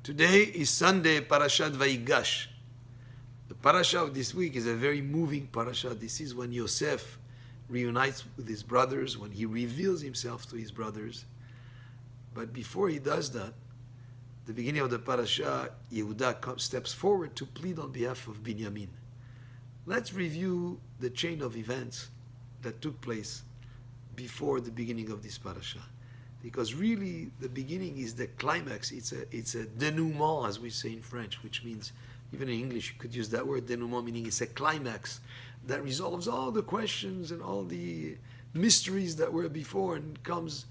Today is Sunday, Parashat Vayigash. The parasha of this week is a very moving parasha. This is when Yosef reunites with his brothers, when he reveals himself to his brothers. But before he does that, the beginning of the parasha, Yehuda steps forward to plead on behalf of Binyamin. Let's review the chain of events that took place before the beginning of this parasha. Because really, the beginning is the climax. It's a denouement, as we say in French, which means, even in English, you could use that word, denouement, meaning it's a climax that resolves all the questions and all the mysteries that were before and comes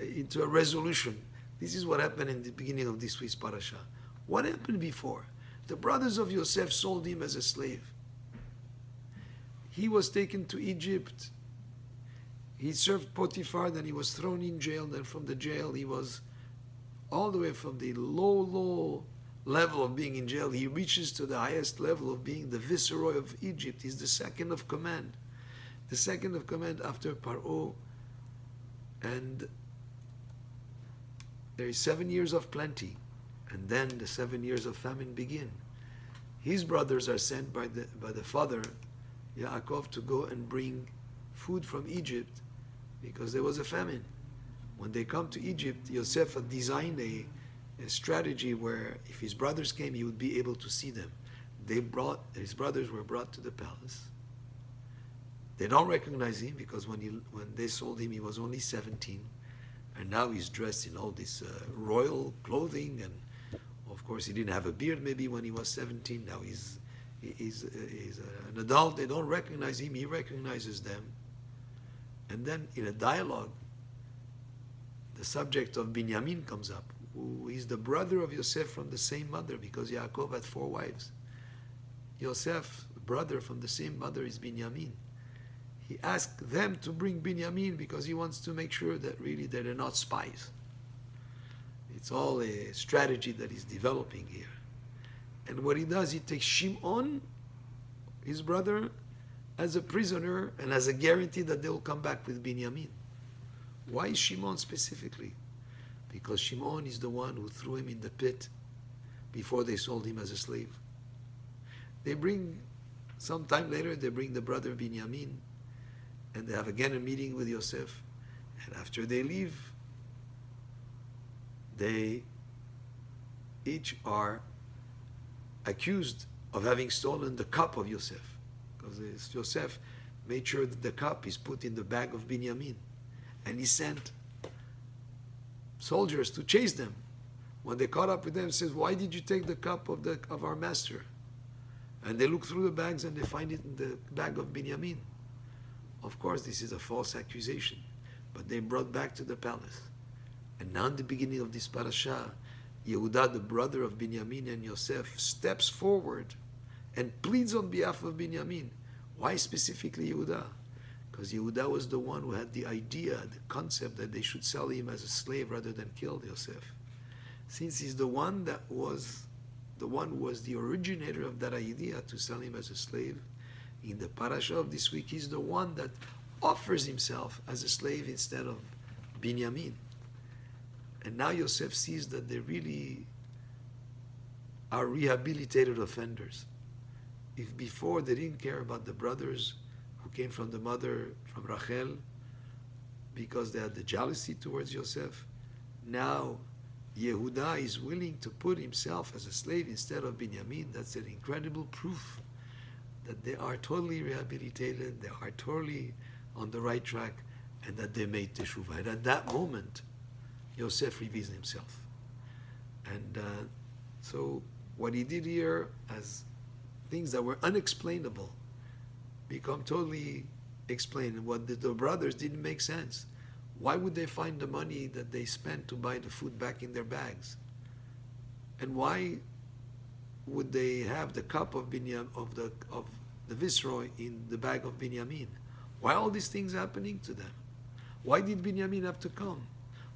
into a resolution. This is what happened in the beginning of this week's parasha. What happened before? The brothers of Yosef sold him as a slave. He was taken to Egypt. He served Potiphar, then he was thrown in jail. Then from the jail, he was all the way from the low level of being in jail. He reaches to the highest level of being the viceroy of Egypt. He's the second of command. The second of command after Paro. And there is 7 years of plenty. And then the 7 years of famine begin. His brothers are sent by the father, Yaakov, to go and bring food from Egypt because there was a famine. When they come to Egypt, Yosef had designed a strategy where if his brothers came, he would be able to see them. His brothers were brought to the palace. They don't recognize him because when they sold him, he was only 17. And now he's dressed in all this royal clothing. And of course, he didn't have a beard maybe when he was 17. Now he's an adult. They don't recognize him. He recognizes them. And then in a dialogue, the subject of Binyamin comes up, who is the brother of Yosef from the same mother, because Yaakov had 4 wives. Yosef, brother from the same mother, is Binyamin. He asked them to bring Binyamin because he wants to make sure that really that they're not spies. It's all a strategy that he's developing here. And what he does, he takes Shimon, his brother, as a prisoner and as a guarantee that they will come back with Binyamin. Why is Shimon specifically? Because Shimon is the one who threw him in the pit before they sold him as a slave. Some time later, they bring the brother Binyamin, and they have again a meeting with Yosef. And after they leave, they each are accused of having stolen the cup of Yosef. Because Yosef made sure that the cup is put in the bag of Binyamin. And he sent soldiers to chase them. When they caught up with them, he says, "Why did you take the cup of our master?" And they look through the bags and they find it in the bag of Binyamin. Of course, this is a false accusation, but they brought back to the palace. And now in the beginning of this parasha, Yehuda, the brother of Binyamin and Yosef, steps forward and pleads on behalf of Binyamin. Why specifically Yehuda? Because Yehuda was the one who had the idea, the concept that they should sell him as a slave rather than kill Yosef. Since he's the one who was the originator of that idea to sell him as a slave, in the parasha of this week, he's the one that offers himself as a slave instead of Binyamin. And now Yosef sees that they really are rehabilitated offenders. If before they didn't care about the brothers who came from the mother, from Rachel, because they had the jealousy towards Yosef, now Yehuda is willing to put himself as a slave instead of Binyamin. That's an incredible proof that they are totally rehabilitated, they are totally on the right track, and that they made teshuvah. And at that moment, Yosef reveals himself. And so what he did here, as things that were unexplainable become totally explained. And what the brothers didn't make sense. Why would they find the money that they spent to buy the food back in their bags? And why would they have the cup of the viceroy in the bag of Binyamin? Why all these things happening to them? Why did Binyamin have to come?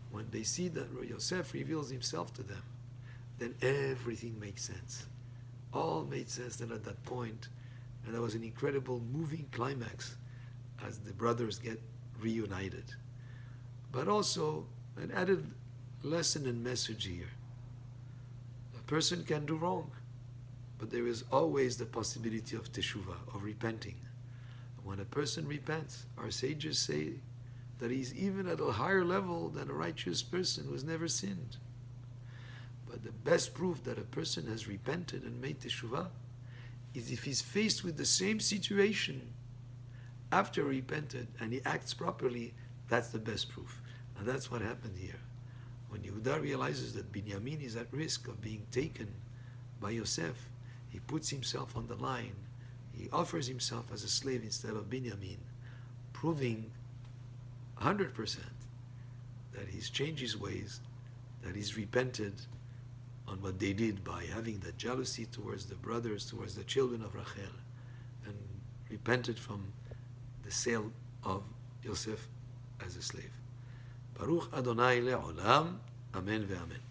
When they see that Yosef reveals himself to them, then everything makes sense. All made sense then at that point, and there was an incredible moving climax as the brothers get reunited. But also an added lesson and message here. person can do wrong, but there is always the possibility of teshuvah, of repenting. When a person repents, our sages say that he's even at a higher level than a righteous person who has never sinned. But the best proof that a person has repented and made teshuvah is if he's faced with the same situation after he repented and he acts properly. That's the best proof. And that's what happened here. When Yehuda realizes that Binyamin is at risk of being taken by Yosef, he puts himself on the line. He offers himself as a slave instead of Binyamin, proving 100% that he's changed his ways, that he's repented on what they did by having that jealousy towards the brothers, towards the children of Rachel, and repented from the sale of Yosef as a slave. Baruch Adonai le'olam, amen ve'amen.